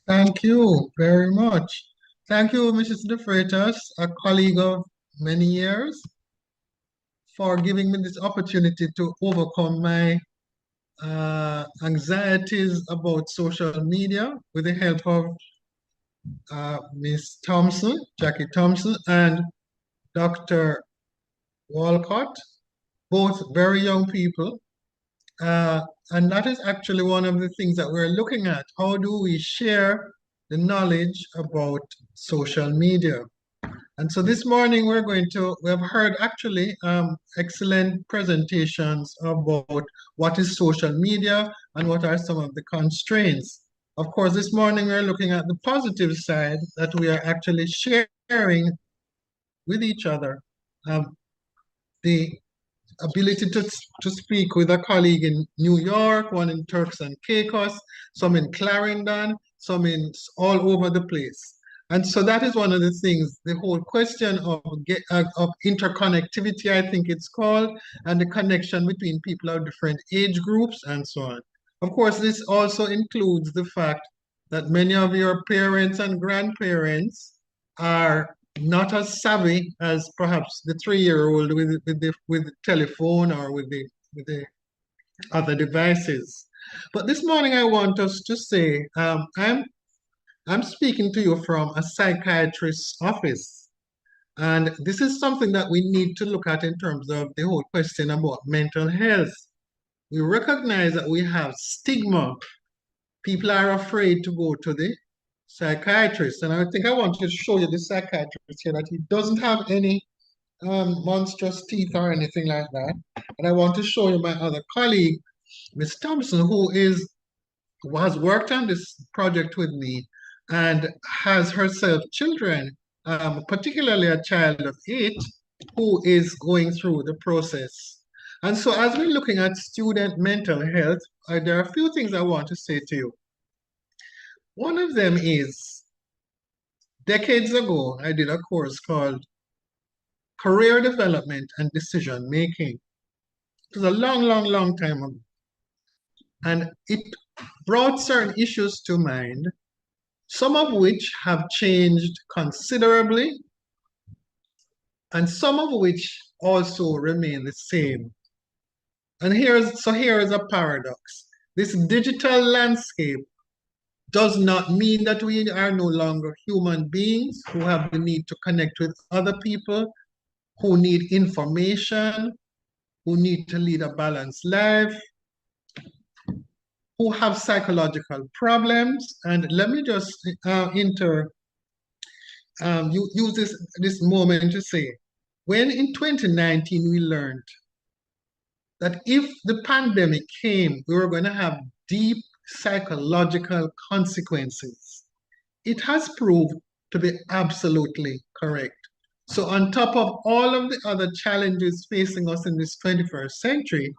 Thank you very much. Thank you, Mrs. De Freitas, a colleague of many years, for giving me this opportunity to overcome my anxieties about social media with the help of Miss Thompson, Jackie Thompson, and Dr. Walcott, both very young people. Uh, and that is actually one of the things that we're looking at. How do we share the knowledge about social media? And so this morning we have heard actually excellent presentations about what is social media and what are some of the constraints. Of course, this morning we're looking at the positive side that we are actually sharing with each other. Um, the ability to speak with a colleague in New York, one in Turks and Caicos, some in Clarendon, some in all over the place. And so that is one of the things, the whole question of interconnectivity, I think it's called, and the connection between people of different age groups and so on. Of course, this also includes the fact that many of your parents and grandparents are not as savvy as perhaps the 3-year-old with the telephone or with the other devices. But this morning I want us to say I'm speaking to you from a psychiatrist's office, and this is something that we need to look at in terms of the whole question about mental health. We recognize that we have stigma. People are afraid to go to the psychiatrist, and I think I want to show you the psychiatrist here that he doesn't have any monstrous teeth or anything like that. And I want to show you my other colleague, Miss Thompson, who has worked on this project with me and has herself children, particularly a child of 8 who is going through the process. And so as we're looking at student mental health, there are a few things I want to say to you. One of them is decades ago, I did a course called Career Development and Decision Making. It was a long, long, long time ago. And it brought certain issues to mind, some of which have changed considerably, and some of which also remain the same. And here is a paradox. This digital landscape does not mean that we are no longer human beings who have the need to connect with other people, who need information, who need to lead a balanced life, who have psychological problems. And let me just use this moment to say, when in 2019 we learned that if the pandemic came, we were going to have deep psychological consequences, it has proved to be absolutely correct. So on top of all of the other challenges facing us in this 21st century,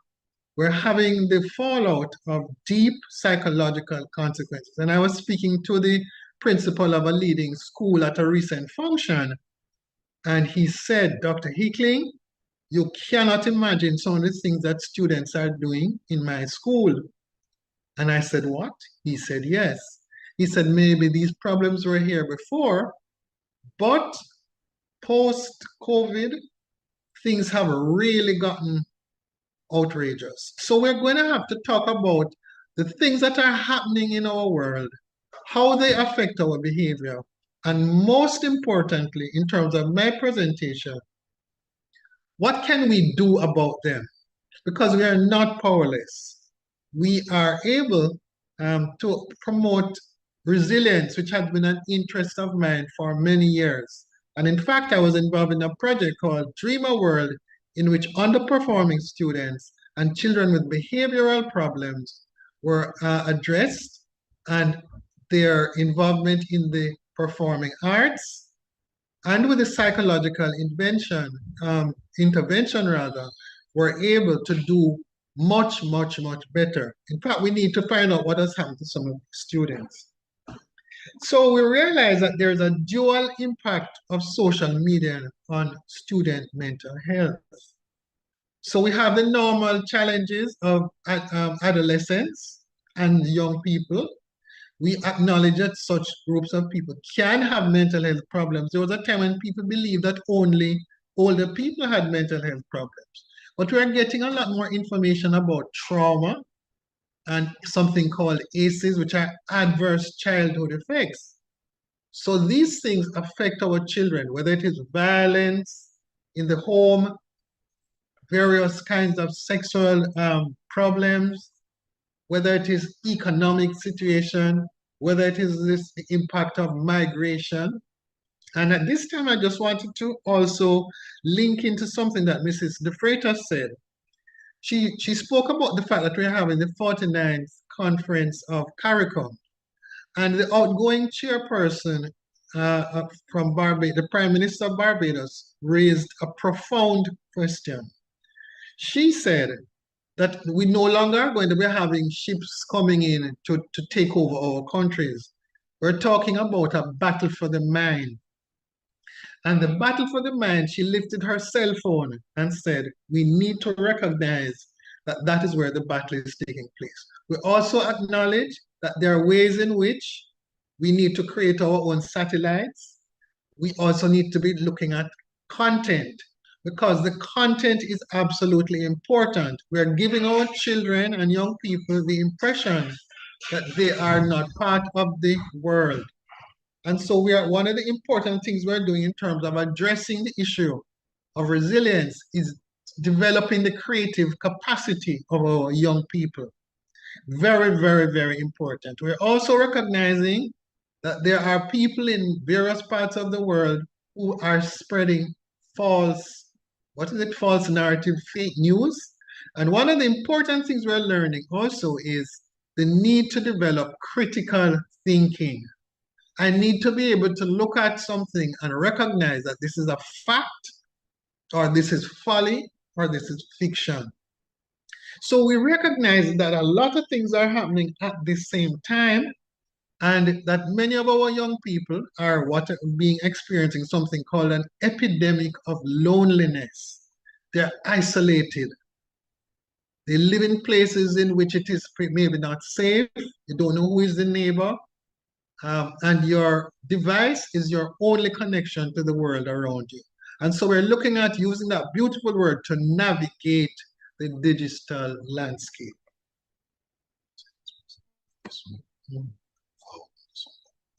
we're having the fallout of deep psychological consequences. And I was speaking to the principal of a leading school at a recent function, and he said, Dr. Hickling, you cannot imagine some of the things that students are doing in my school. And I said, what? He said, yes. He said, maybe these problems were here before, but post-COVID, things have really gotten outrageous. So we're going to have to talk about the things that are happening in our world, how they affect our behavior, and most importantly, in terms of my presentation, what can we do about them? Because we are not powerless. We are able to promote resilience, which has been an interest of mine for many years. And in fact, I was involved in a project called Dream a World, in which underperforming students and children with behavioral problems were addressed, and their involvement in the performing arts and with the psychological intervention rather, were able to do much, much, much better. In fact, we need to find out what has happened to some of the students. So we realize that there's a dual impact of social media on student mental health. So we have the normal challenges of adolescents and young people. We acknowledge that such groups of people can have mental health problems. There was a time when people believed that only older people had mental health problems. But we're getting a lot more information about trauma and something called ACEs, which are adverse childhood effects. So these things affect our children, whether it is violence in the home, various kinds of sexual problems, whether it is economic situation, whether it is this impact of migration. And at this time, I just wanted to also link into something that Mrs. De Freitas said. She spoke about the fact that we're having the 49th conference of CARICOM, and the outgoing chairperson from Barbados, the Prime Minister of Barbados, raised a profound question. She said that we no longer are going to be having ships coming in to take over our countries. We're talking about a battle for the mind. And the battle for the mind, she lifted her cell phone and said, we need to recognize that that is where the battle is taking place. We also acknowledge that there are ways in which we need to create our own satellites. We also need to be looking at content, because the content is absolutely important. We're giving our children and young people the impression that they are not part of the world. And so one of the important things we're doing in terms of addressing the issue of resilience is developing the creative capacity of our young people. Very, very, very important. We're also recognizing that there are people in various parts of the world who are spreading false, false narrative, fake news. And one of the important things we're learning also is the need to develop critical thinking. I need to be able to look at something and recognize that this is a fact, or this is folly, or this is fiction. So we recognize that a lot of things are happening at the same time, and that many of our young people are experiencing something called an epidemic of loneliness. They're isolated. They live in places in which it is maybe not safe. You don't know who is the neighbor. And your device is your only connection to the world around you. And so we're looking at using that beautiful word to navigate the digital landscape.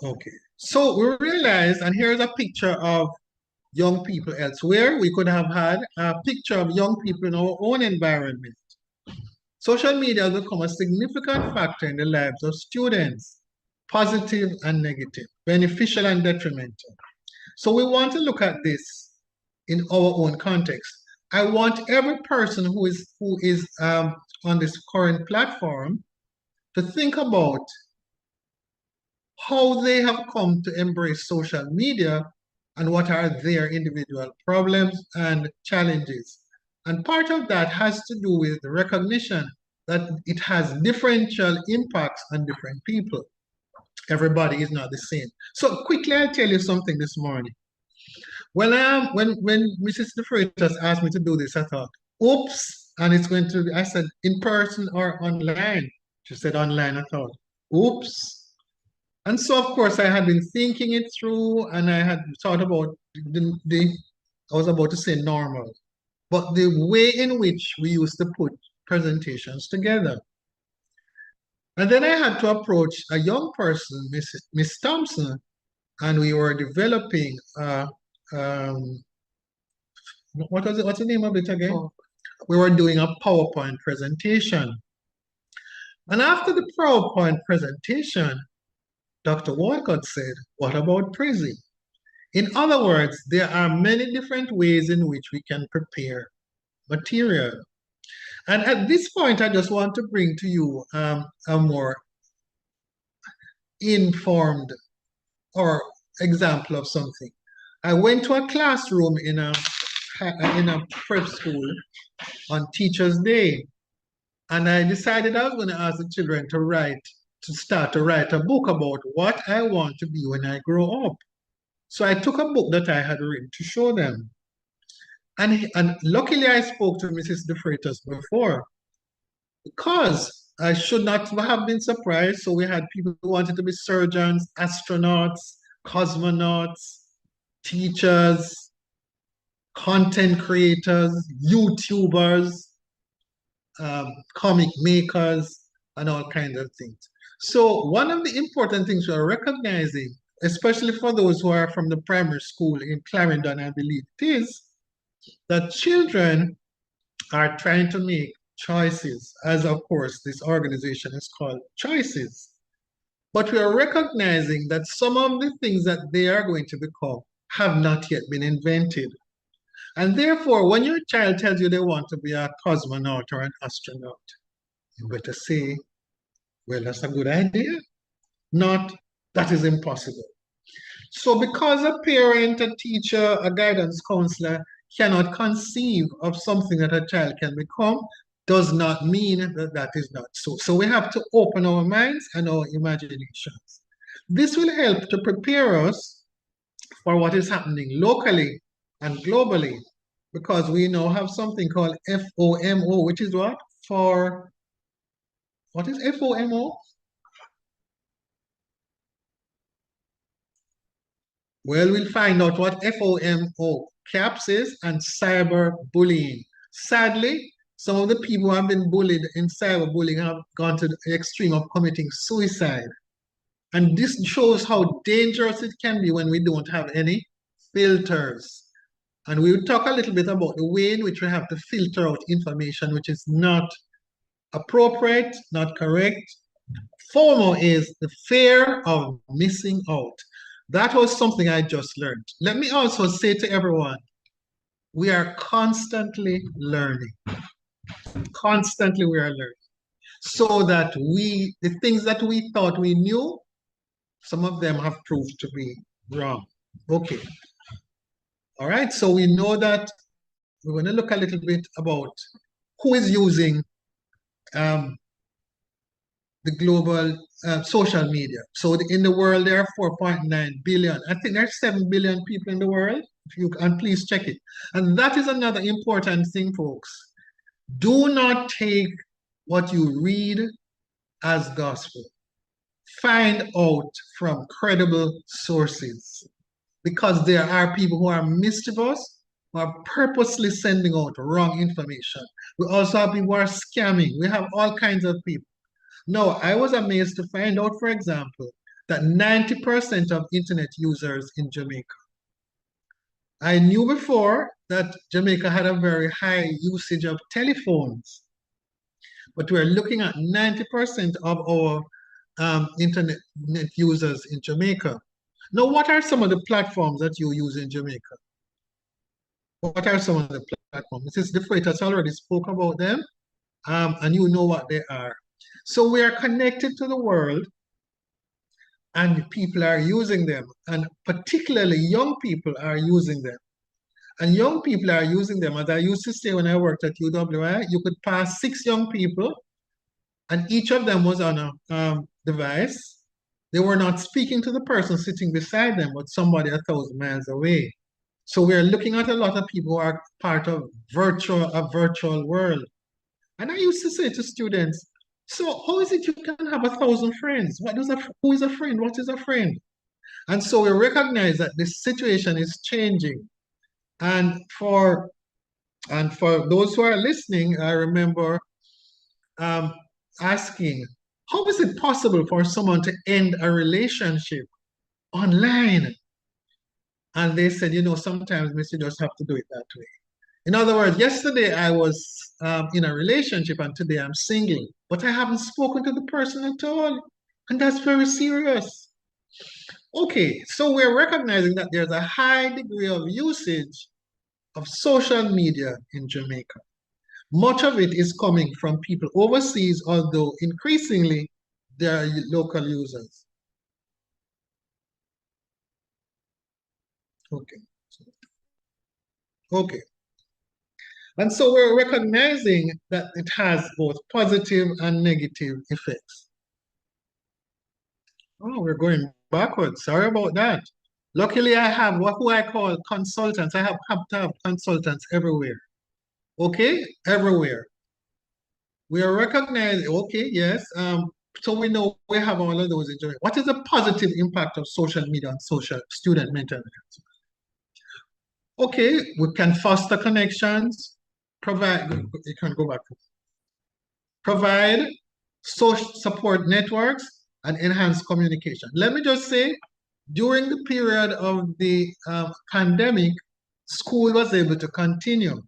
Okay, so we realized, and here's a picture of young people elsewhere. We could have had a picture of young people in our own environment. Social media has become a significant factor in the lives of students, positive and negative, beneficial and detrimental. So we want to look at this in our own context. I want every person who is on this current platform to think about how they have come to embrace social media and what are their individual problems and challenges. And part of that has to do with the recognition that it has differential impacts on different people. Everybody is not the same. So quickly, I'll tell you something this morning. When Mrs. De Freitas asked me to do this, I thought, oops, and it's going to be, I said, in person or online? She said online. I thought, oops. And so, of course, I had been thinking it through, and I had thought about I was about to say normal, but the way in which we used to put presentations together. And then I had to approach a young person, Miss Thompson, and we were developing what was it? What's the name of it again? Oh. We were doing a PowerPoint presentation. And after the PowerPoint presentation, Dr. Walcott said, what about Prezi? In other words, there are many different ways in which we can prepare material. And at this point, I just want to bring to you a more informed or example of something. I went to a classroom in a prep school on Teachers' Day, and I decided I was going to ask the children to start to write a book about what I want to be when I grow up. So I took a book that I had written to show them. And luckily I spoke to Mrs. De Freitas before, because I should not have been surprised. So we had people who wanted to be surgeons, astronauts, cosmonauts, teachers, content creators, YouTubers, comic makers, and all kinds of things. So one of the important things we're recognizing, especially for those who are from the primary school in Clarendon, I believe it is, that children are trying to make choices, as of course this organization is called Choices. But we are recognizing that some of the things that they are going to become have not yet been invented. And therefore, when your child tells you they want to be a cosmonaut or an astronaut, you better say, well, that's a good idea. Not, that is impossible. So, because a parent, a teacher, a guidance counselor cannot conceive of something that a child can become, does not mean that that is not so. So, we have to open our minds and our imaginations. This will help to prepare us for what is happening locally and globally, because we now have something called FOMO, which is what? For what is FOMO? Well, we'll find out what FOMO CAPS is and cyberbullying. Sadly, some of the people who have been bullied in cyberbullying have gone to the extreme of committing suicide. And this shows how dangerous it can be when we don't have any filters. And we'll talk a little bit about the way in which we have to filter out information which is not appropriate, not correct. FOMO is the fear of missing out. That was something I just learned. Let me also say to everyone, we are constantly learning. Constantly we are learning. So that the things that we thought we knew, some of them have proved to be wrong. Okay. All right. So we know that we're going to look a little bit about who is using um, the global social media. So in the world, there are 4.9 billion. I think there's 7 billion people in the world. If you can, please check it. And that is another important thing, folks. Do not take what you read as gospel. Find out from credible sources, because there are people who are mischievous, who are purposely sending out wrong information. We also have people who are scamming. We have all kinds of people. No, I was amazed to find out, for example, that 90% of internet users in Jamaica. I knew before that Jamaica had a very high usage of telephones, but we're looking at 90% of our internet users in Jamaica. Now, what are some of the platforms that you use in Jamaica? What are some of the platforms? Mrs. De Freitas already spoke about them, and you know what they are. So we are connected to the world, and people are using them, and particularly young people are using them. And young people are using them, as I used to say when I worked at UWI, you could pass 6 young people, and each of them was on a device. They were not speaking to the person sitting beside them, but somebody 1,000 miles away. So we're looking at a lot of people who are part of a virtual world. And I used to say to students, so how is it you can have 1,000 friends? Who is a friend? What is a friend? And so we recognize that this situation is changing. And for those who are listening, I remember um, asking, how is it possible for someone to end a relationship online? And they said, sometimes you just have to do it that way. In other words, yesterday I was in a relationship and today I'm single, but I haven't spoken to the person at all. And that's very serious. Okay, so we're recognizing that there's a high degree of usage of social media in Jamaica. Much of it is coming from people overseas, although increasingly there are local users. Okay. Okay. And so we're recognizing that it has both positive and negative effects. Oh, we're going backwards. Sorry about that. Luckily, I have who I call consultants. I have to have consultants everywhere. Okay? Everywhere. We are recognizing, okay, yes. So we know we have all of those enjoying. What is the positive impact of social media on social student mental health? Okay, we can foster connections, provide, you can go back, provide social support networks and enhance communication. Let me just say, during the period of the pandemic, school was able to continue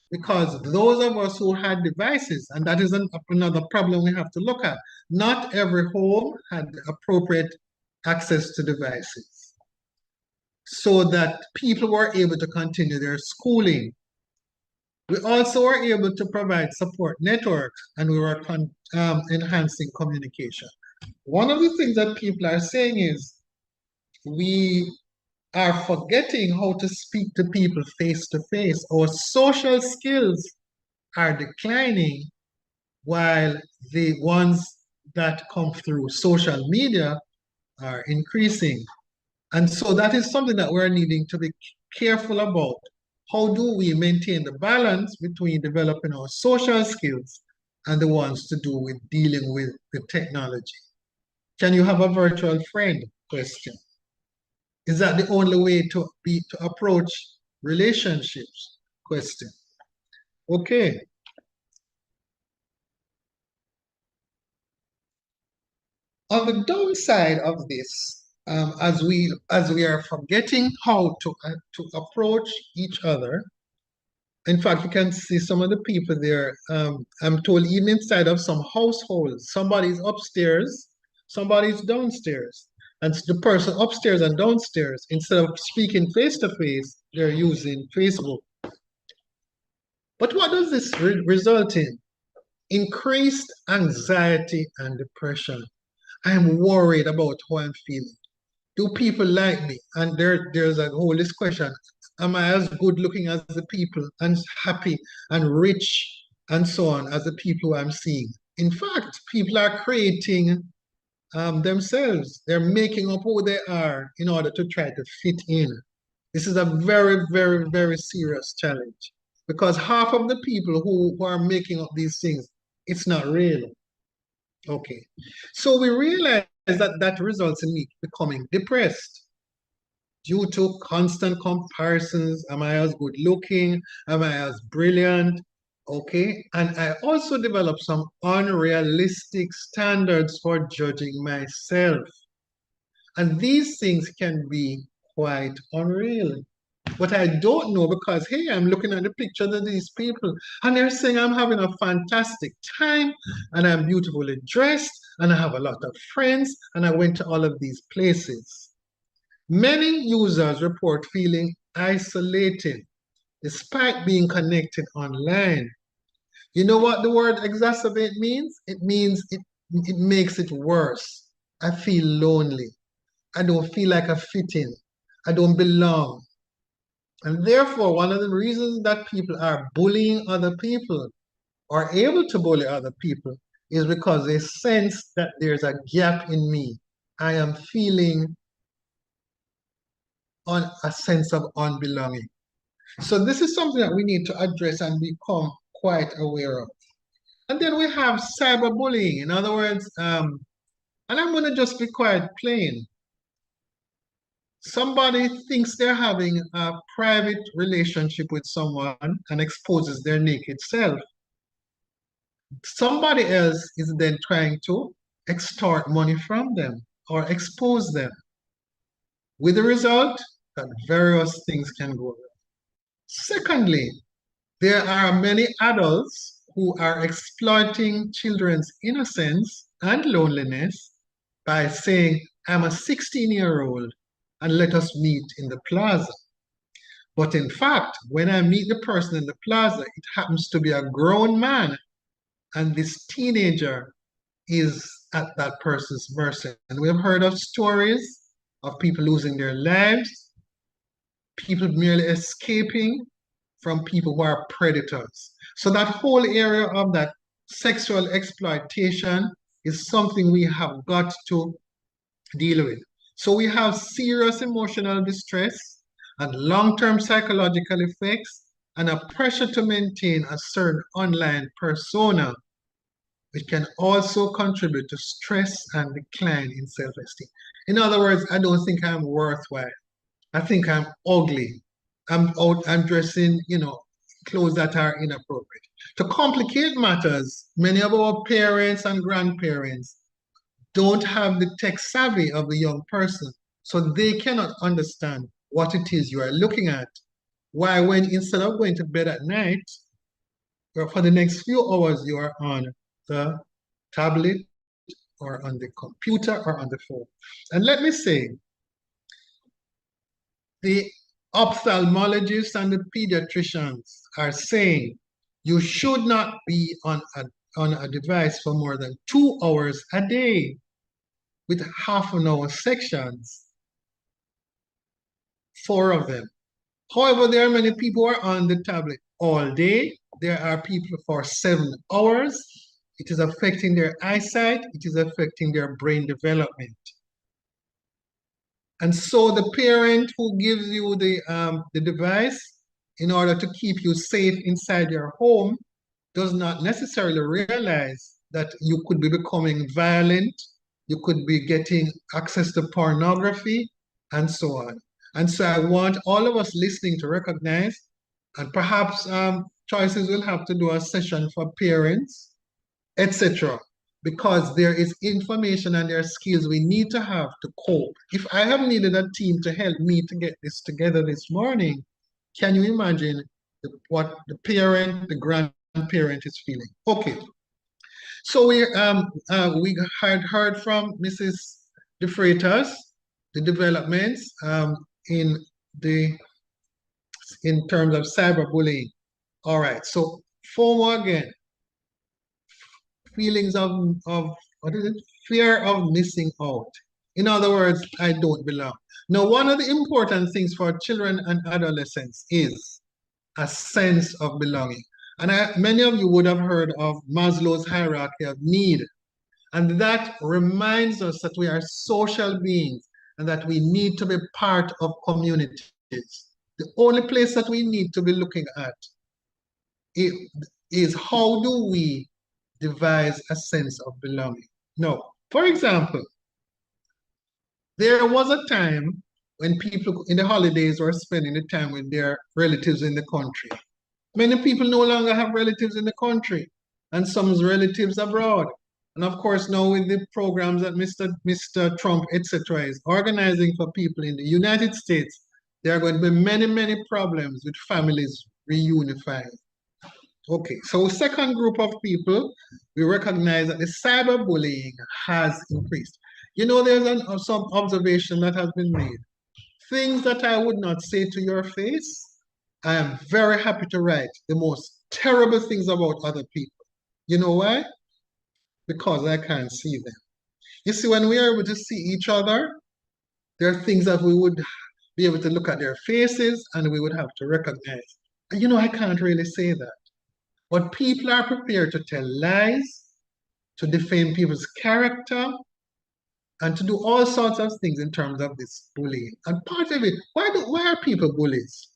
because those of us who had devices, and that is another problem we have to look at, not every home had appropriate access to devices so that people were able to continue their schooling. We also were able to provide support networks and we were enhancing communication. One of the things that people are saying is we are forgetting how to speak to people face to face. Our social skills are declining while the ones that come through social media are increasing. And so that is something that we're needing to be careful about. How do we maintain the balance between developing our social skills and the ones to do with dealing with the technology? Can you have a virtual friend? Question. Is that the only way to approach relationships? Question. Okay. On the downside of this, as we are forgetting how to approach each other. In fact, you can see some of the people there. I'm told even inside of some households, somebody's upstairs, somebody's downstairs. And the person upstairs and downstairs, instead of speaking face to face, they're using Facebook. But what does this result in? Increased anxiety and depression. I'm worried about how I'm feeling. Do people like me? And there's a whole this question. Am I as good looking as the people and happy and rich and so on as the people I'm seeing? In fact, people are creating themselves. They're making up who they are in order to try to fit in. This is a very, very, very serious challenge because half of the people who are making up these things, it's not real. Okay. So we realize that that results in me becoming depressed due to constant comparisons. Am I as good looking? Am I as brilliant? Okay. And I also develop some unrealistic standards for judging myself. And these things can be quite unreal. But I don't know because, hey, I'm looking at the pictures of these people and they're saying I'm having a fantastic time and I'm beautifully dressed and I have a lot of friends and I went to all of these places. Many users report feeling isolated despite being connected online. You know what the word exacerbate means? It means it makes it worse. I feel lonely. I don't feel like I fit in. I don't belong. And therefore, one of the reasons that people are bullying other people or able to bully other people is because they sense that there's a gap in me. I am feeling on a sense of unbelonging. So this is something that we need to address and become quite aware of. And then we have cyberbullying. In other words, and I'm going to just be quite plain. Somebody thinks they're having a private relationship with someone and exposes their naked self. Somebody else is then trying to extort money from them or expose them. With the result that various things can go wrong. Secondly, there are many adults who are exploiting children's innocence and loneliness by saying, I'm a 16-year-old and let us meet in the plaza. But in fact, when I meet the person in the plaza, it happens to be a grown man and this teenager is at that person's mercy. And we have heard of stories of people losing their lives, people merely escaping from people who are predators. So that whole area of that sexual exploitation is something we have got to deal with. So we have serious emotional distress and long-term psychological effects and a pressure to maintain a certain online persona, which can also contribute to stress and decline in self-esteem. In other words, I don't think I'm worthwhile. I think I'm ugly. I'm dressing, clothes that are inappropriate. To complicate matters, many of our parents and grandparents don't have the tech savvy of the young person, so they cannot understand what it is you are looking at. Why, when instead of going to bed at night, or for the next few hours, you are on the tablet or on the computer or on the phone. And let me say, the ophthalmologists and the pediatricians are saying you should not be on a device for more than 2 hours a day with half an hour sections, 4 of them. However, there are many people who are on the tablet all day. There are people for 7 hours. It is affecting their eyesight. It is affecting their brain development. And so the parent who gives you the device in order to keep you safe inside your home does not necessarily realize that you could be becoming violent, you could be getting access to pornography, and so on. And so I want all of us listening to recognize, and perhaps Choices will have to do a session for parents, etc. Because there is information and there are skills we need to have to cope. If I have needed a team to help me to get this together this morning, can you imagine what the parent, the grandparent is feeling? Okay, so we had heard from Mrs. De Freitas the developments in the in terms of cyberbullying. All right, so FOMO again, feelings of what is it? Fear of missing out. In other words, I don't belong. Now, one of the important things for children and adolescents is a sense of belonging. And many of you would have heard of Maslow's hierarchy of need. And that reminds us that we are social beings and that we need to be part of communities. The only place that we need to be looking at is how do we devise a sense of belonging. Now, for example, there was a time when people in the holidays were spending the time with their relatives in the country. Many people no longer have relatives in the country, and some relatives abroad. And of course, now with the programs that Mr. Trump, etc., is organizing for people in the United States, there are going to be many, many problems with families reunifying. Okay, so second group of people, we recognize that the cyberbullying has increased. There's some observation that has been made. Things that I would not say to your face, I am very happy to write the most terrible things about other people. You know why? Because I can't see them. You see, when we are able to see each other, there are things that we would be able to look at their faces and we would have to recognize. And I can't really say that. But people are prepared to tell lies, to defame people's character, and to do all sorts of things in terms of this bullying. And part of it, why are people bullies?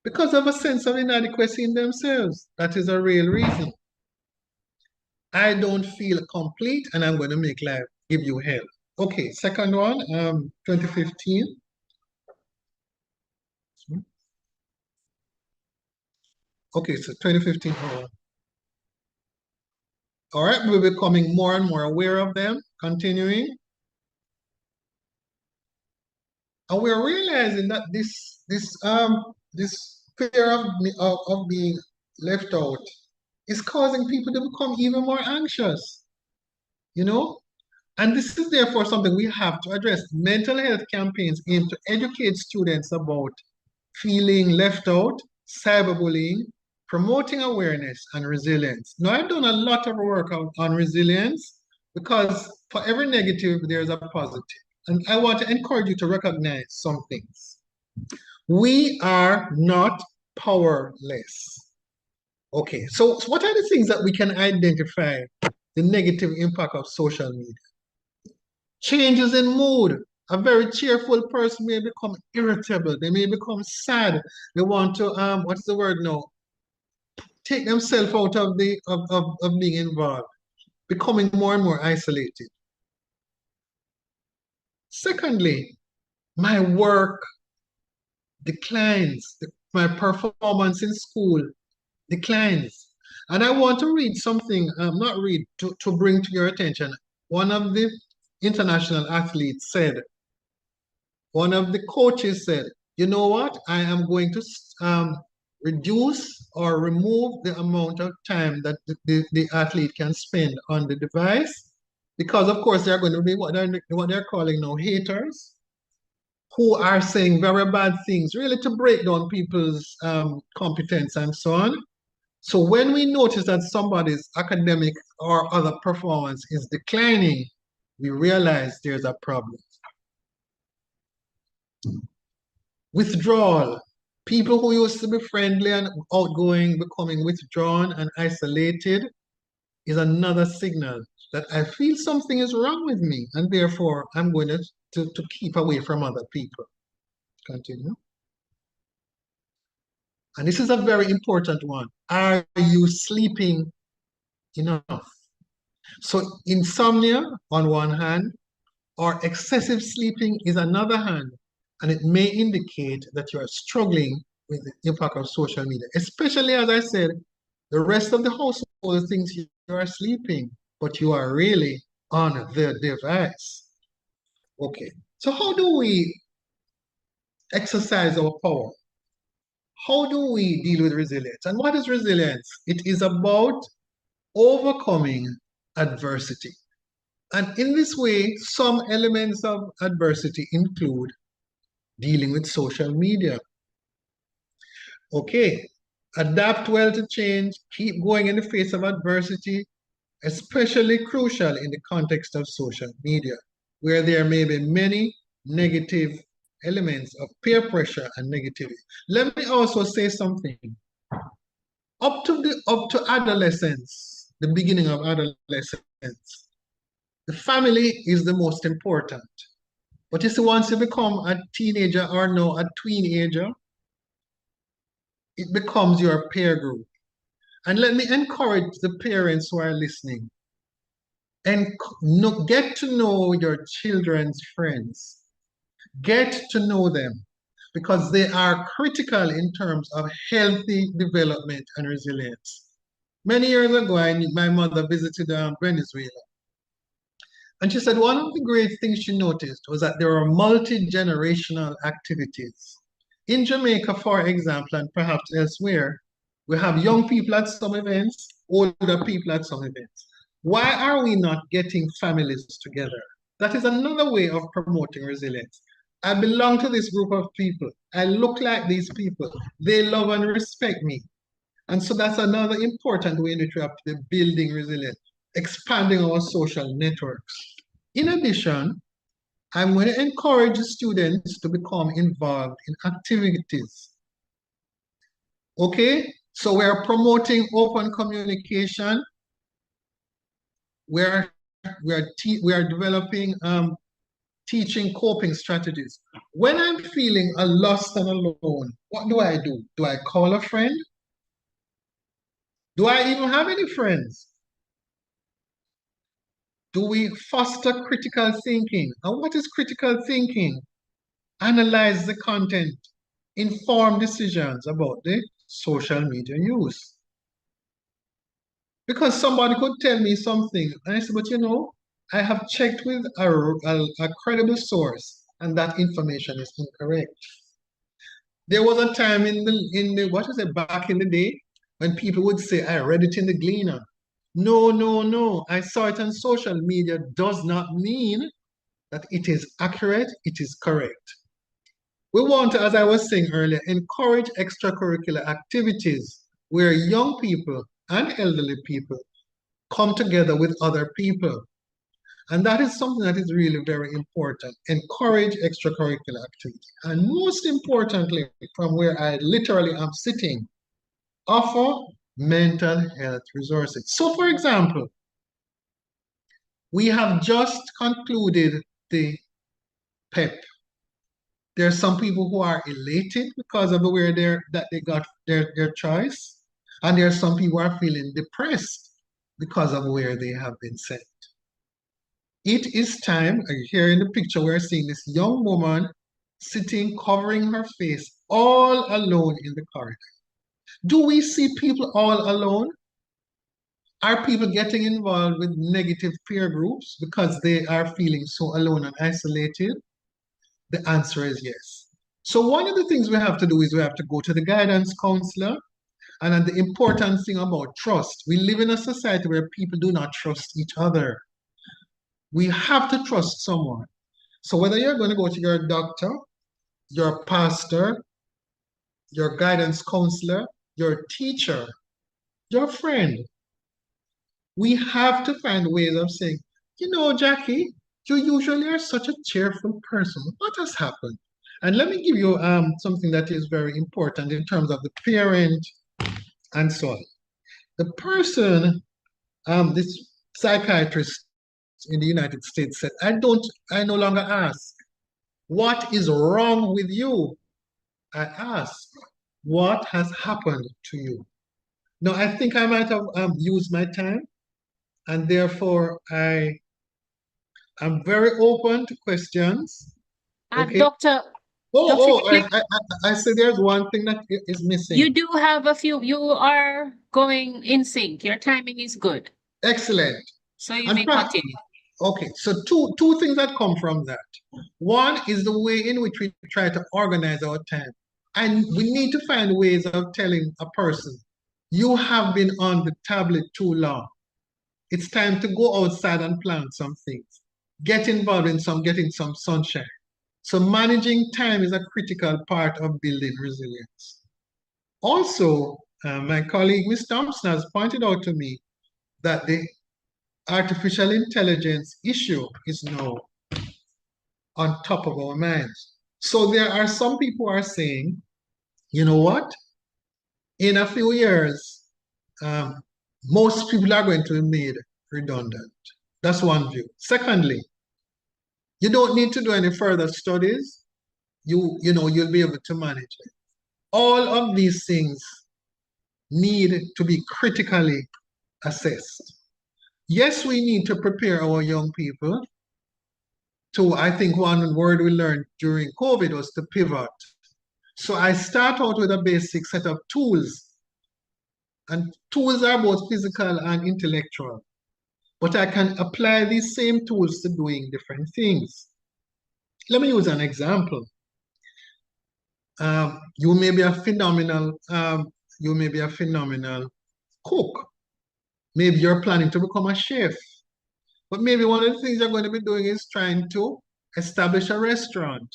Because of a sense of inadequacy in themselves. That is a real reason. I don't feel complete and I'm going to make life give you hell. Okay, second one, 2015. Okay, so 2015. All right, we're becoming more and more aware of them. Continuing. And we're realizing that this fear of being left out is causing people to become even more anxious, you know? And this is therefore something we have to address. Mental health campaigns aim to educate students about feeling left out, cyberbullying, promoting awareness and resilience. Now, I've done a lot of work on resilience because for every negative, there's a positive. And I want to encourage you to recognize some things. We are not powerless. Okay, so what are the things that we can identify the negative impact of social media? Changes in mood. A very cheerful person may become irritable. They may become sad. They want to, what's the word now? take themselves out of of being involved, becoming more and more isolated. Secondly, my work declines. My performance in school declines. And I want to read something, not read, to bring to your attention. One of the international athletes said, one of the coaches said, you know what? I am going to reduce or remove the amount of time that the athlete can spend on the device because, of course, they're going to be what they're calling now haters who are saying very bad things, really to break down people's competence and so on. So when we notice that somebody's academic or other performance is declining, we realize there's a problem. Withdrawal. People who used to be friendly and outgoing becoming withdrawn and isolated is another signal that I feel something is wrong with me and therefore I'm going to keep away from other people. Continue. And this is a very important one. Are you sleeping enough? So insomnia on one hand, or excessive sleeping is another hand, and it may indicate that you are struggling with the impact of social media, especially as I said, the rest of the household thinks you are sleeping, but you are really on the device. Okay, so how do we exercise our power? How do we deal with resilience? And what is resilience? It is about overcoming adversity. And in this way, some elements of adversity include dealing with social media. Okay, adapt well to change, keep going in the face of adversity, especially crucial in the context of social media, where there may be many negative elements of peer pressure and negativity. Let me also say something. Up to adolescence, the beginning of adolescence, the family is the most important. But you see, once you become a teenager or no, a tweenager, it becomes your peer group. And let me encourage the parents who are listening and get to know your children's friends. Get to know them because they are critical in terms of healthy development and resilience. Many years ago, my mother visited Venezuela. And she said one of the great things she noticed was that there are multi-generational activities. In Jamaica, for example, and perhaps elsewhere, we have young people at some events, older people at some events. Why are we not getting families together? That is another way of promoting resilience. I belong to this group of people. I look like these people. They love and respect me. And so that's another important way in which we have to be building resilience, expanding our social networks. In addition, I'm going to encourage students to become involved in activities. Okay, so we're promoting open communication. We're developing teaching coping strategies. When I'm feeling lost and alone, what do I do? Do I call a friend? Do I even have any friends? Do we foster critical thinking? And what is critical thinking? Analyze the content, inform decisions about the social media use. Because somebody could tell me something, and I said, but you know, I have checked with a credible source, and that information is incorrect. There was a time in the what is it back in the day when people would say, I read it in the Gleaner. No, no, no. I saw it on social media does not mean that it is accurate, it is correct. We want to, as I was saying earlier, encourage extracurricular activities where young people and elderly people come together with other people. And that is something that is really very important. Encourage extracurricular activity. And most importantly, from where I literally am sitting, offer mental health resources. So for example, we have just concluded the PEP. There are some people who are elated because of the way that they got their choice. And there are some people who are feeling depressed because of where they have been sent. It is time, here in the picture, we're seeing this young woman sitting, covering her face, all alone in the corridor. Do we see people all alone? Are people getting involved with negative peer groups because they are feeling so alone and isolated? The answer is yes. So one of the things we have to do is we have to go to the guidance counselor. And the important thing about trust, we live in a society where people do not trust each other. We have to trust someone. So whether you're going to go to your doctor, your pastor, your guidance counselor, your teacher, your friend, we have to find ways of saying, you know, Jackie, you usually are such a cheerful person. What has happened? And let me give you something that is very important in terms of the parent and so on. The person, this psychiatrist in the United States said, I no longer ask, what is wrong with you? I ask, what has happened to you? Now, I think I might have used my time, and therefore I am very open to questions. Okay. Dr. Dr. Oh, Hickling, I said there's one thing that is missing. you do have a few, you are going in sync. Your timing is good. Excellent. So you And may continue. okay, so two things that come from that. One is the way in which we try to organize our time. And we need to find ways of telling a person, you have been on the tablet too long. It's time to go outside and plant some things. Get involved in getting some sunshine. So managing time is a critical part of building resilience. Also, my colleague, Ms. Thompson, has pointed out to me that the artificial intelligence issue is now on top of our minds. So there are some people who are saying, you know what? In a few years, um, most people are going to be made redundant. That's one view. Secondly, you don't need to do any further studies. You'll be able to manage it. All of these things need to be critically assessed. Yes, we need to prepare our young people to, I think one word we learned during COVID was to pivot. So I start out with a basic set of tools, and tools are both physical and intellectual, but I can apply these same tools to doing different things. Let me use an example. You may be a phenomenal cook. Maybe you're planning to become a chef. But maybe one of the things you're going to be doing is trying to establish a restaurant.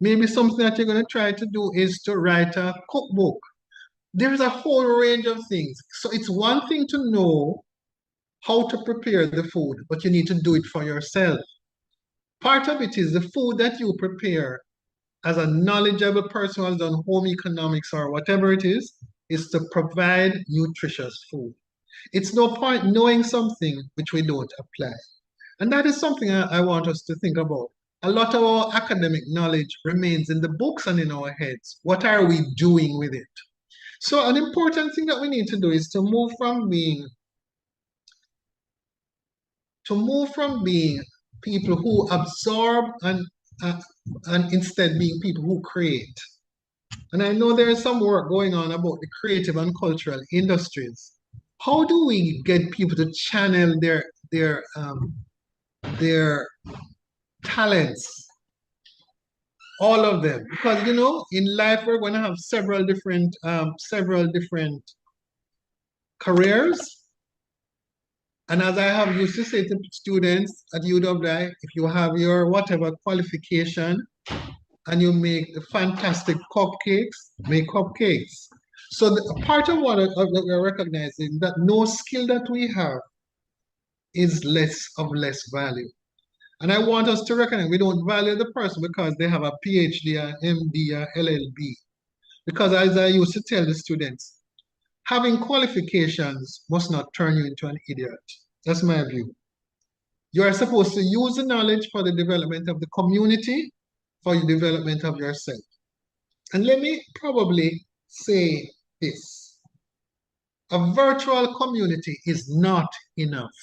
Maybe something that you're going to try to do is to write a cookbook. There's a whole range of things. So it's one thing to know how to prepare the food, but you need to do it for yourself. Part of it is the food that you prepare as a knowledgeable person who has done home economics or whatever it is to provide nutritious food. It's no point knowing something which we don't apply. And that is something I want us to think about. A lot of our academic knowledge remains in the books and in our heads. What are we doing with it? So an important thing that we need to do is to move from being people who absorb and instead being people who create. And I know there is some work going on about the creative and cultural industries. How do we get people to channel their talents, all of them? Because in life we're going to have several different careers. And as I have used to say to students at UWI, if you have your whatever qualification and you make the fantastic cupcakes, make cupcakes. So a part of what we're recognizing that no skill that we have is less value. And I want us to recognize we don't value the person because they have a PhD, an MD, a LLB. Because as I used to tell the students, having qualifications must not turn you into an idiot. That's my view. You are supposed to use the knowledge for the development of the community, for the development of yourself. And let me probably say this. A virtual community is not enough.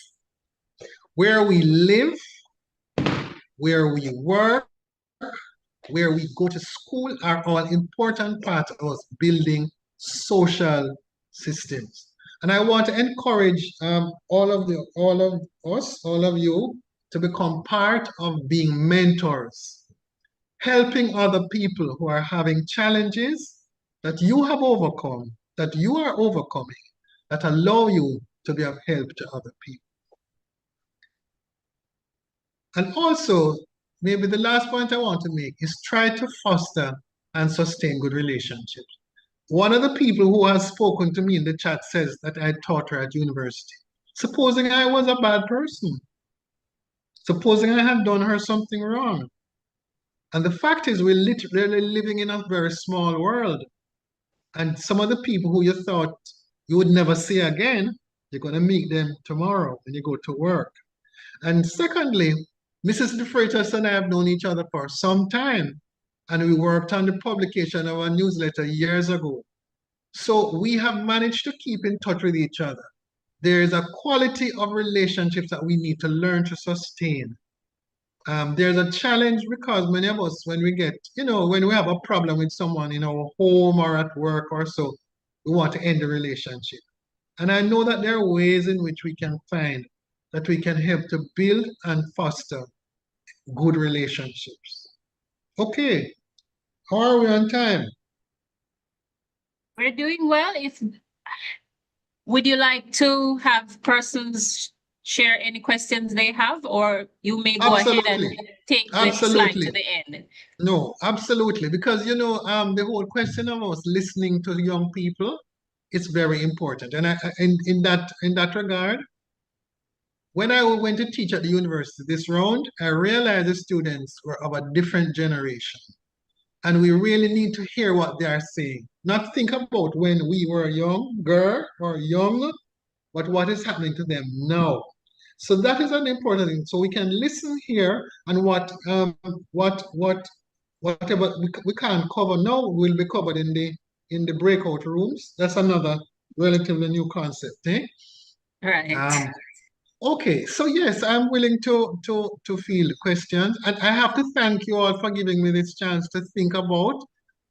Where we live, where we work, where we go to school are all important parts of us building social systems. And I want to encourage all of us, all of you, to become part of being mentors, helping other people who are having challenges that you have overcome, that you are overcoming, that allow you to be of help to other people. And also, maybe the last point I want to make is try to foster and sustain good relationships. One of the people who has spoken to me in the chat says that I taught her at university. Supposing I was a bad person, supposing I had done her something wrong. And the fact is, we're literally living in a very small world. And some of the people who you thought you would never see again, you're going to meet them tomorrow when you go to work. And secondly, Mrs. De Freitas and I have known each other for some time, and we worked on the publication of a newsletter years ago. So we have managed to keep in touch with each other. There is a quality of relationships that we need to learn to sustain. There's a challenge because many of us, when we get, when we have a problem with someone in our home or at work or so, we want to end the relationship. And I know that there are ways in which we can find that we can help to build and foster good relationships. Okay, how are we on time? We're doing well. Would you like to have persons share any questions they have, or you may go ahead and Absolutely. take the slide Absolutely. to the end? No, absolutely. Because, the whole question of us listening to young people is very important. And in that regard, when I went to teach at the university this round, I realized the students were of a different generation. And we really need to hear what they are saying. Not think about when we were younger or young, but what is happening to them now. So that is an important thing. So we can listen here, and whatever we can't cover now will be covered in the breakout rooms. That's another relatively new concept. Eh? Right. Okay, so yes, I'm willing to field questions, and I have to thank you all for giving me this chance to think about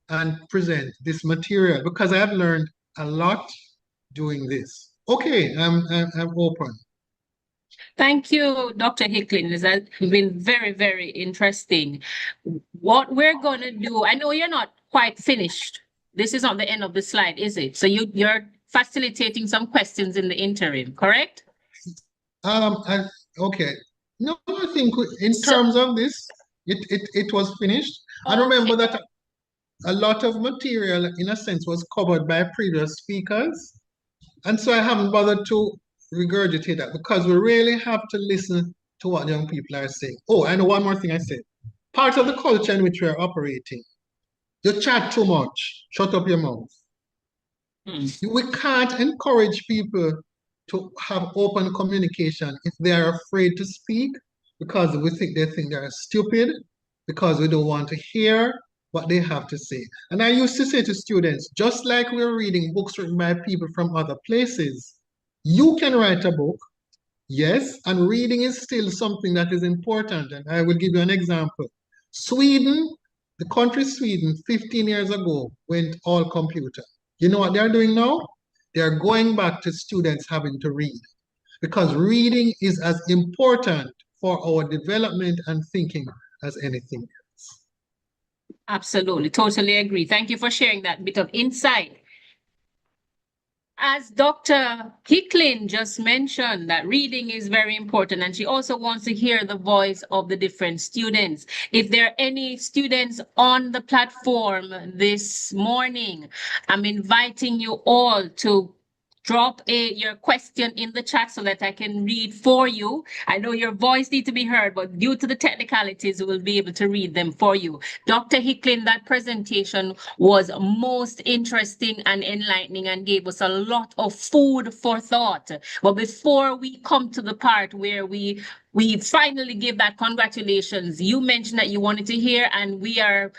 and present this material because I have learned a lot doing this. Okay, I'm open. Thank you, Dr. Hickling. This has been very, very interesting. What we're going to do, I know you're not quite finished. This is not the end of the slide, is it? So you're facilitating some questions in the interim, correct? I, okay. No, I think in So, terms of this, it was finished. And okay. remember that a lot of material, in a sense, was covered by previous speakers. And so I haven't bothered to regurgitate that because we really have to listen to what young people are saying. Oh, I know one more thing I said. Part of the culture in which we are operating, you chat too much, shut up your mouth. We can't encourage people to have open communication if they are afraid to speak because they think they're stupid, because we don't want to hear what they have to say. And I used to say to students, just like we're reading books written by people from other places, you can write a book, yes, and reading is still something that is important. And I will give you an example. Sweden, the country Sweden, 15 years ago, went all computer. You know what they're doing now? They're going back to students having to read because reading is as important for our development and thinking as anything else. Absolutely. Totally agree. Thank you for sharing that bit of insight. As Dr. Hickling just mentioned, that reading is very important, and she also wants to hear the voice of the different students. If there are any students on the platform this morning, I'm inviting you all to drop your question in the chat so that I can read for you. I know your voice needs to be heard, but due to the technicalities, we'll be able to read them for you. Dr. Hickling, that presentation was most interesting and enlightening and gave us a lot of food for thought. But before we come to the part where we finally give that congratulations, you mentioned that you wanted to hear, and we are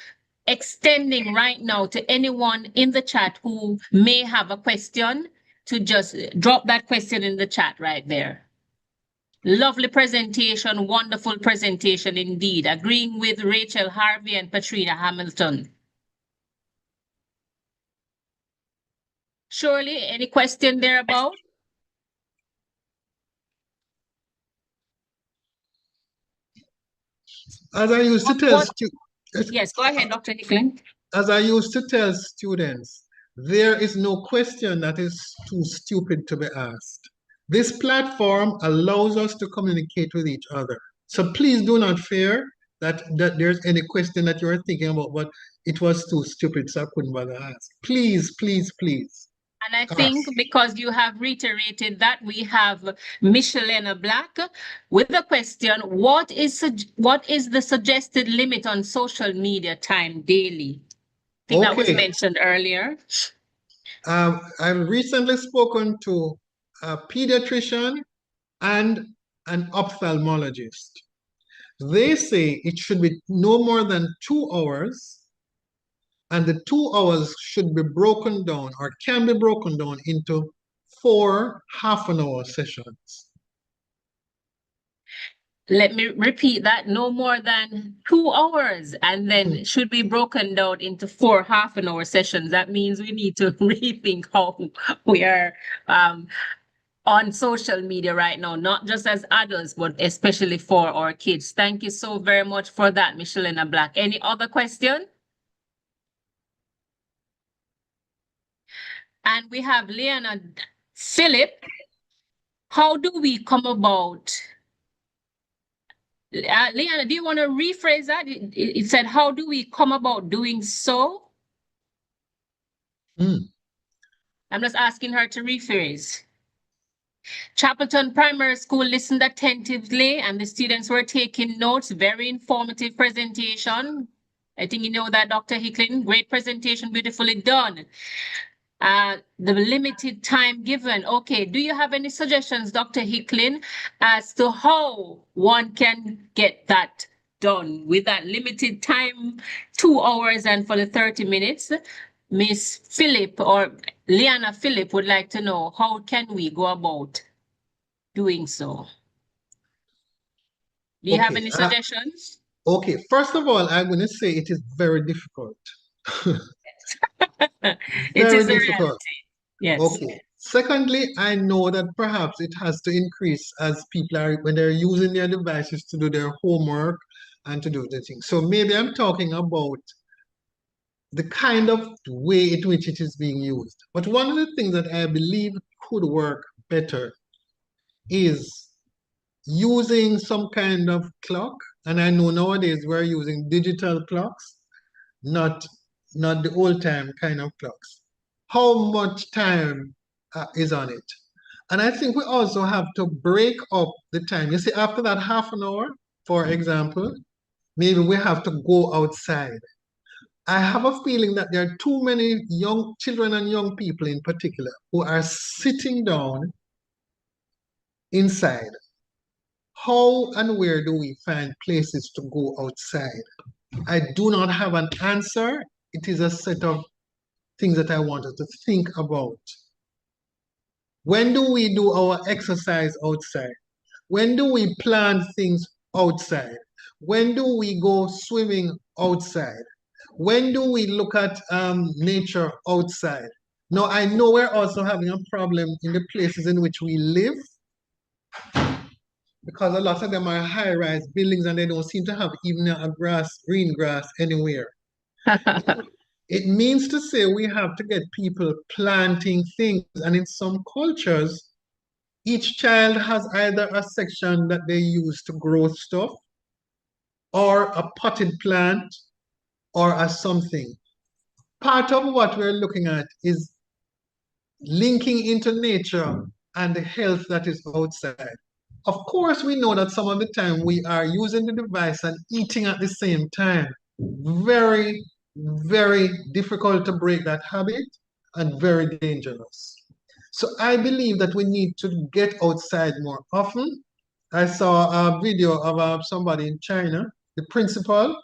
extending right now to anyone in the chat who may have a question. to just drop that question in the chat right there. Lovely presentation, wonderful presentation indeed. Agreeing with Rachel Harvey and Patrina Hamilton. Shirley, any question there about? As I used to tell Yes, go ahead, Dr. Hickling. As I used to tell students, there is no question that is too stupid to be asked. This platform allows us to communicate with each other. So please do not fear that there's any question that you're thinking about, but it was too stupid, so I couldn't bother ask. Please, please, please. And I think because you have reiterated that, we have Michelena Black with the question, what is the suggested limit on social media time daily? I think that was mentioned earlier. I've recently spoken to a pediatrician and an ophthalmologist. They say it should be no more than 2 hours, and the 2 hours should be broken down or can be broken down into 4 half-an-hour sessions. Let me repeat that, no more than 2 hours, and then should be broken down into 4 half-an-hour sessions. That means we need to rethink how we are on social media right now, not just as adults, but especially for our kids. Thank you so very much for that, Michelena Black. Any other question? And we have Leona Philip. How do we come about? Leona, do you want to rephrase that? It said, how do we come about doing so? I'm just asking her to rephrase. Chapelton Primary School listened attentively and the students were taking notes. Very informative presentation. I think you know that, Dr. Hickling. Great presentation, beautifully done. The limited time given. Okay, do you have any suggestions, Dr. Hickling, as to how one can get that done with that limited time, 2 hours and for the 30 minutes? Miss Phillip or Leona Phillip would like to know, how can we go about doing so? Do you have any suggestions? Okay, first of all, I'm going to say it is very difficult. It is difficult. Reality. Yes. Okay. Secondly, I know that perhaps it has to increase as people are, when they're using their devices to do their homework and to do the things. So maybe I'm talking about the kind of way in which it is being used. But one of the things that I believe could work better is using some kind of clock. And I know nowadays we're using digital clocks, not the old time kind of clocks. How much time is on it? And I think we also have to break up the time. You see, after that half an hour, for example, maybe we have to go outside. I have a feeling that there are too many young children and young people in particular who are sitting down inside. How and where do we find places to go outside? I do not have an answer. It is a set of things that I wanted to think about. When do we do our exercise outside? When do we plan things outside? When do we go swimming outside? When do we look at nature outside? Now, I know we're also having a problem in the places in which we live because a lot of them are high-rise buildings and they don't seem to have even a green grass anywhere. It means to say we have to get people planting things, and in some cultures, each child has either a section that they use to grow stuff, or a potted plant, or a something. Part of what we're looking at is linking into nature and the health that is outside. Of course, we know that some of the time we are using the device and eating at the same time. Very, very difficult to break that habit and very dangerous. So I believe that we need to get outside more often. I saw a video of somebody in China, the principal,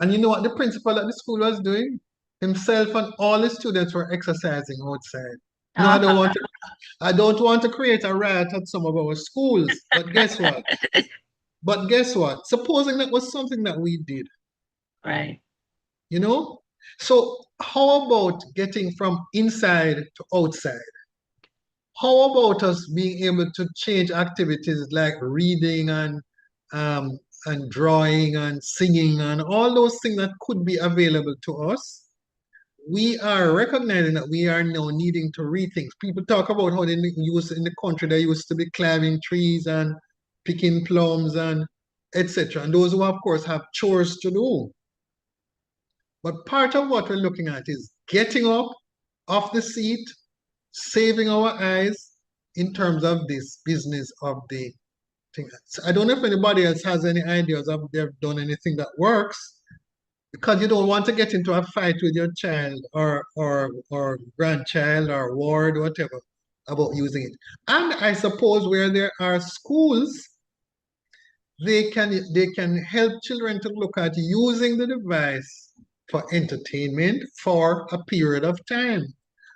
and you know what the principal at the school was doing? Himself and all the students were exercising outside. No, I don't want to create a riot at some of our schools. But guess what? Supposing that was something that we did, Right. you know? So how about getting from inside to outside? How about us being able to change activities like reading um, and drawing and singing and all those things that could be available to us? We are recognizing that we are now needing to rethink. People talk about how in the country they used to be climbing trees and picking plums and etc. And those who of course have chores to do. But part of what we're looking at is getting up off the seat, saving our eyes in terms of this business of the thing. So I don't know if anybody else has any ideas of they've done anything that works, because you don't want to get into a fight with your child or grandchild or ward or whatever about using it. And I suppose where there are schools, they can help children to look at using the device for entertainment for a period of time.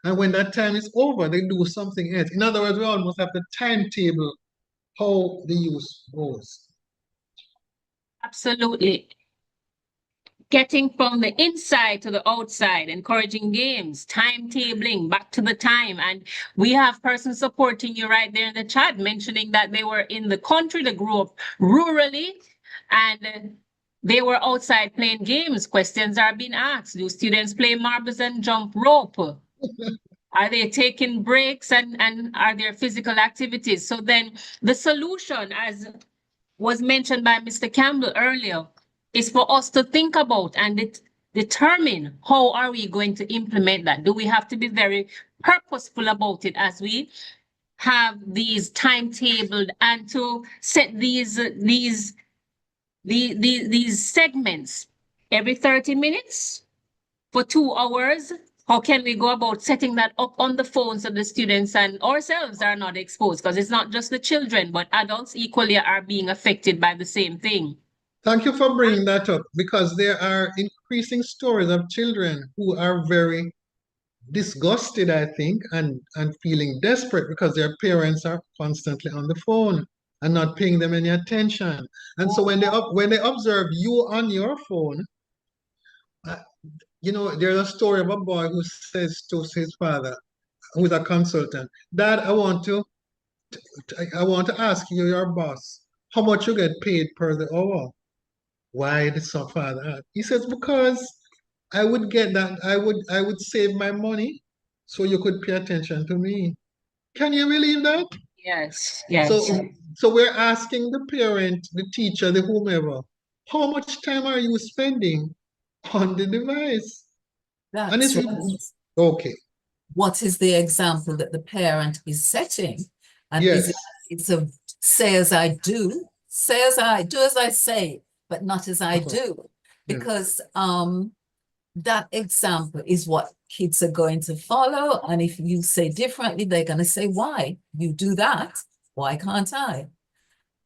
And when that time is over, they do something else. In other words, we almost have the timetable how the use goes. Absolutely. Getting from the inside to the outside, encouraging games, timetabling, back to the time. And we have persons supporting you right there in the chat, mentioning that they were in the country, they grew up rurally, and they were outside playing games. Questions are being asked. Do students play marbles and jump rope? Are they taking breaks and are there physical activities? So then the solution, as was mentioned by Mr. Campbell earlier, is for us to think about and determine how are we going to implement that. Do we have to be very purposeful about it as we have these timetabled and to set these segments every 30 minutes for 2 hours? How can we go about setting that up on the phones so the students and ourselves are not exposed? Because it's not just the children, but adults equally are being affected by the same thing. Thank you for bringing that up, because there are increasing stories of children who are very disgusted, I think, and feeling desperate because their parents are constantly on the phone and not paying them any attention. And so when they observe you on your phone, uh, there's a story of a boy who says to his father, who's a consultant, Dad, I want to ask you, your boss, how much you get paid per the hour? Why did so father ask? He says, because I would get that, I would save my money so you could pay attention to me. Can you believe that? Yes, So yes. so we're asking the parent, the teacher, the whomever, how much time are you spending on the device? And That's it's right. okay. What is the example that the parent is setting? And is Yes. it's a say as I do, do as I say, but not as I do. Yeah. Because that example is what kids are going to follow. And if you say differently, they're going to say, why? You do that, why can't I?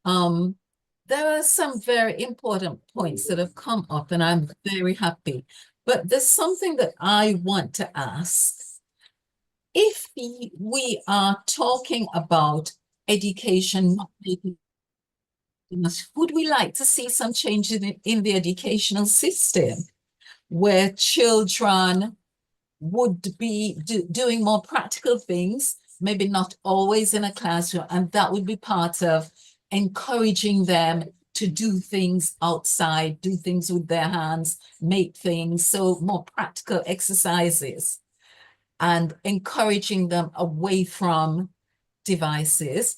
There are some very important points that have come up, and I'm very happy. But there's something that I want to ask. If we are talking about education, would we like to see some changes in the educational system where children would be doing more practical things, maybe not always in a classroom, and that would be part of encouraging them to do things outside, do things with their hands, make things, so more practical exercises, and encouraging them away from devices.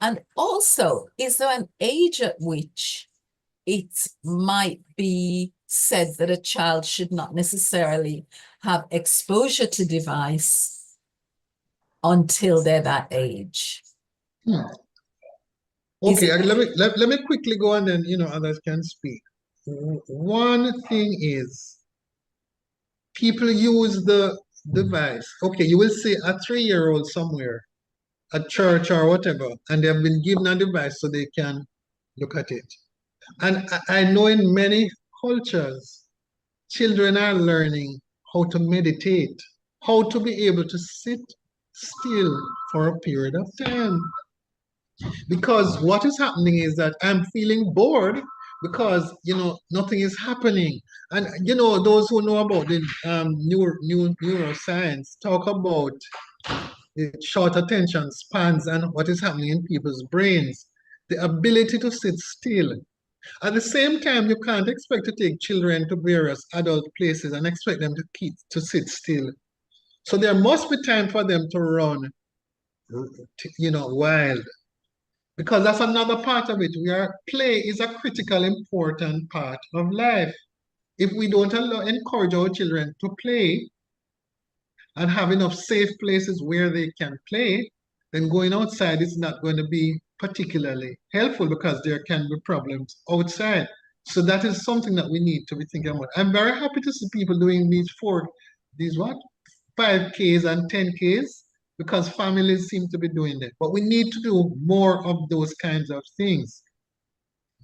And also, is there an age at which it might be said that a child should not necessarily have exposure to device until they're that age? Okay, let me quickly go, and then others can speak. One thing is, people use the device. Okay, you will see a 3-year-old somewhere at church or whatever, and they have been given a device so they can look at it. And I know in many cultures, children are learning how to meditate, how to be able to sit still for a period of time. Because what is happening is that I'm feeling bored because nothing is happening. And those who know about the neuroscience talk about the short attention spans and what is happening in people's brains, the ability to sit still. At the same time, you can't expect to take children to various adult places and expect them to sit still. So there must be time for them to run, wild. Because that's another part of it. Play is a critical, important part of life. If we don't encourage our children to play and have enough safe places where they can play, then going outside is not going to be particularly helpful because there can be problems outside. So that is something that we need to be thinking about. I'm very happy to see people doing these what? 5Ks and 10Ks because families seem to be doing that. But we need to do more of those kinds of things,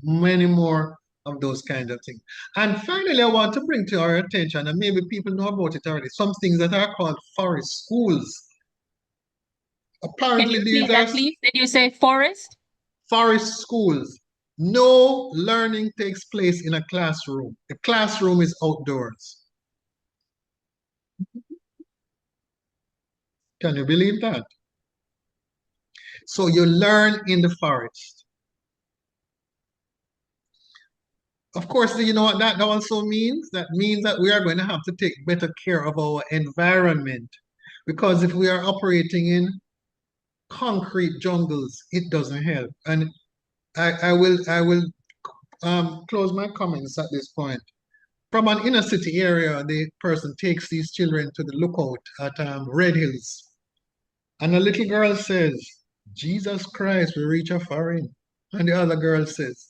many more of those kinds of things. And finally, I want to bring to our attention, and maybe people know about it already, some things that are called forest schools. Can Apparently, you these repeat are that, please? Did you say forest? forest schools. No learning takes place in a classroom. The classroom is outdoors. Can you believe that? So you learn in the forest. Of course, you know what that also means? That means that we are going to have to take better care of our environment. Because if we are operating in concrete jungles, it doesn't help. And I will close my comments at this point. From an inner city area, the person takes these children to the lookout at Red Hills. And a little girl says, Jesus Christ, we reach a foreign. And the other girl says,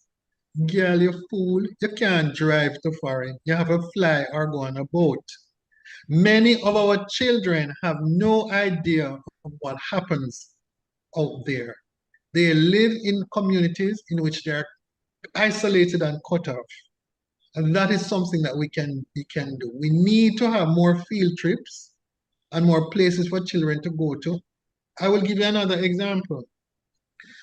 girl, you fool, you can't drive to foreign. You have to fly or go on a boat. Many of our children have no idea of what happens out there. They live in communities in which they are isolated and cut off. And that is something that we can do. We need to have more field trips and more places for children to go to. I will give you another example.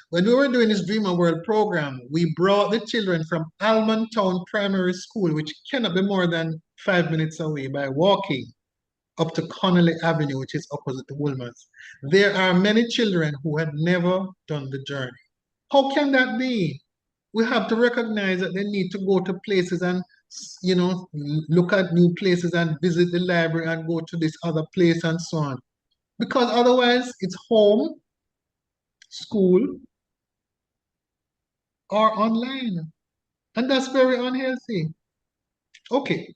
When we were doing this Dream a World program, we brought the children from Almontown Primary School, which cannot be more than 5 minutes away by walking, up to Connolly Avenue, which is opposite to Woolman's. There are many children who had never done the journey. How can that be? We have to recognize that they need to go to places and look at new places and visit the library and go to this other place and so on. Because otherwise it's home, school, or online. And that's very unhealthy. Okay,